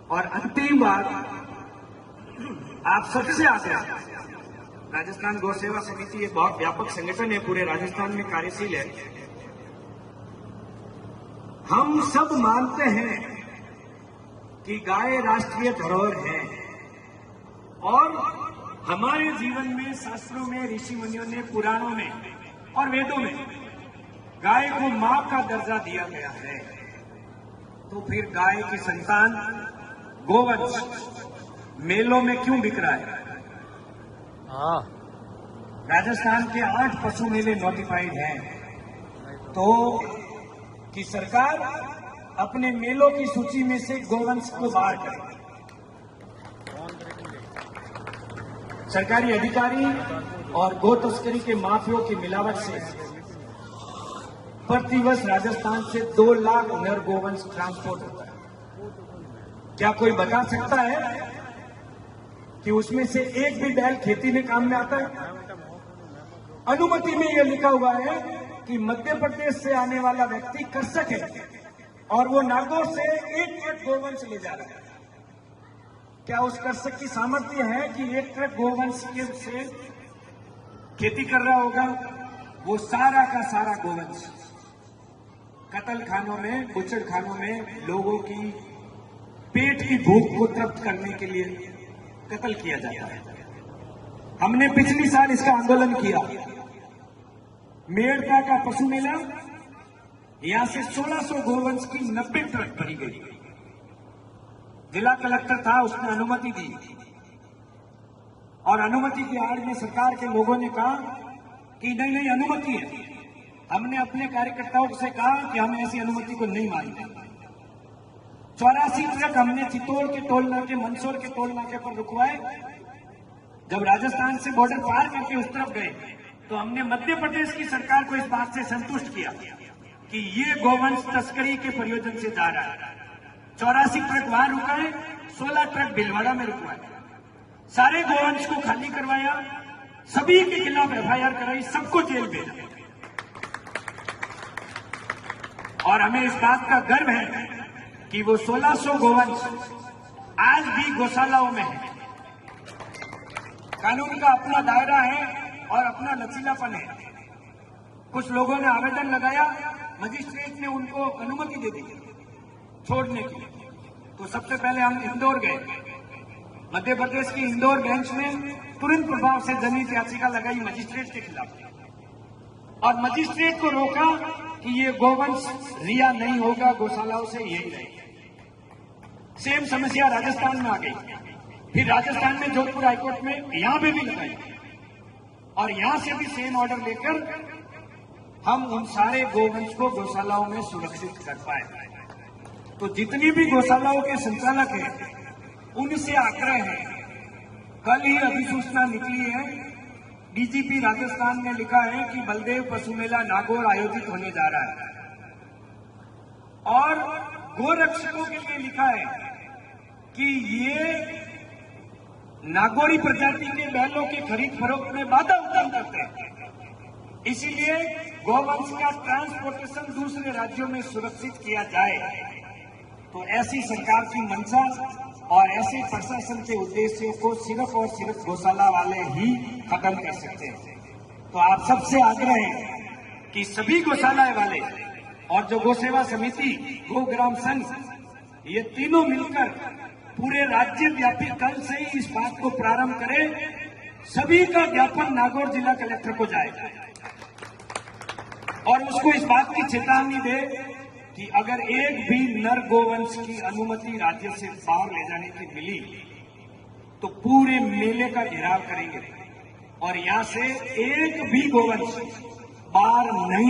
और अंतिम बात, आप सबसे आग्रह, राजस्थान गौ सेवा समिति एक बहुत व्यापक संगठन है, पूरे राजस्थान में कार्यशील है। हम सब मानते हैं कि गाय राष्ट्रीय धरोहर है और हमारे जीवन में, शास्त्रों में, ऋषि मुनियों ने, पुराणों में और वेदों में गाय को मां का दर्जा दिया गया है। तो फिर गाय की संतान गोवंश मेलों में क्यों बिक रहा है? राजस्थान के 8 पशु मेले नोटिफाइड हैं, तो कि सरकार अपने मेलों की सूची में से गोवंश को बाहर करे। सरकारी अधिकारी और गो तस्करी के माफियों की मिलावट से प्रतिवर्ष राजस्थान से 2 लाख नर गोवंश ट्रांसपोर्ट होता है। क्या कोई बता सकता है कि उसमें से एक भी बैल खेती में काम में आता है? अनुमति में यह लिखा हुआ है कि मध्य प्रदेश से आने वाला व्यक्ति कृषक है और वो नागौर से 1 ट्रक गोवंश ले जा रहा है। क्या उस कृषक की सामर्थ्य है कि 1 ट्रक गोवंश से खेती कर रहा होगा? वो सारा का सारा गोवंश कत्ल खानों में, बुचड़ खानों में लोगों की पेट की भूख को तृप्त करने के लिए कत्ल किया जाता है। हमने पिछली साल इसका आंदोलन किया। मेड़ता का पशु मेला, यहां से 1600 गोवंश की 90 ट्रक भरी गई। जिला कलेक्टर था, उसने अनुमति दी और अनुमति की आड़ में सरकार के लोगों ने कहा कि नहीं अनुमति है। हमने अपने कार्यकर्ताओं से कहा कि हम ऐसी अनुमति को नहीं मानते। 84 ट्रक हमने चित्तौड़ के टोल नाके, मंदसौर के टोल नाके पर रुकवाए। जब राजस्थान से बॉर्डर पार करके उस तरफ गए तो हमने मध्य प्रदेश की सरकार को इस बात से संतुष्ट किया कि ये गोवंश तस्करी के प्रयोजन से जा रहा है। 84 ट्रक वहां रुकाए, 16 ट्रक भिलवाड़ा में रुकवाए, सारे गोवंश को खाली करवाया, सभी के खिलाफ एफआईआर कराई, सबको जेल भेजा। और हमें इस बात का गर्व है कि वो 1600 गोवंश आज भी गौशालाओं में है। कानून का अपना दायरा है और अपना लचीलापन है। कुछ लोगों ने आवेदन लगाया, मजिस्ट्रेट ने उनको अनुमति दे दी छोड़ने की। तो सबसे पहले हम इंदौर गए, मध्य प्रदेश की इंदौर बेंच में तुरंत प्रभाव से जनहित याचिका लगाई मजिस्ट्रेट के खिलाफ और मजिस्ट्रेट को रोका कि ये गोवंश रिया नहीं होगा, गौशालाओं से यही रहेगा। सेम समस्या राजस्थान में आ गई। फिर राजस्थान में जोधपुर हाईकोर्ट में यहां पे भी लगाई और यहां से भी सेम ऑर्डर लेकर हम उन सारे गोवंश को गौशालाओं में सुरक्षित कर पाए। तो जितनी भी गौशालाओं के संचालक हैं, उनसे आग्रह है, कल ही अधिसूचना निकली है, डीजीपी राजस्थान ने लिखा है कि बलदेव पशु मेला नागौर आयोजित होने जा रहा है और गोरक्षकों के लिए लिखा है कि ये नागौरी प्रजाति के बैलों की खरीद फरोख्त में बाधा उत्पन्न करते हैं। इसीलिए गोवंश का ट्रांसपोर्टेशन दूसरे राज्यों में सुरक्षित किया जाए। तो ऐसी सरकार की मंशा और ऐसे प्रशासन के उद्देश्यों को सिर्फ और सिर्फ गौशाला वाले ही खत्म कर सकते हैं। तो आप सबसे आग्रह है कि सभी गौशाला वाले और जो गौ सेवा समिति, गो ग्राम संघ, ये तीनों मिलकर पूरे राज्य व्यापी कल से ही इस बात को प्रारंभ करें। सभी का ज्ञापन नागौर जिला कलेक्टर को जाएगा और उसको इस बात की चेतावनी दे कि अगर एक भी नर गोवंश की अनुमति राज्य से बाहर ले जाने की मिली तो पूरे मेले का घेराव करेंगे और यहां से एक भी गोवंश बाहर नहीं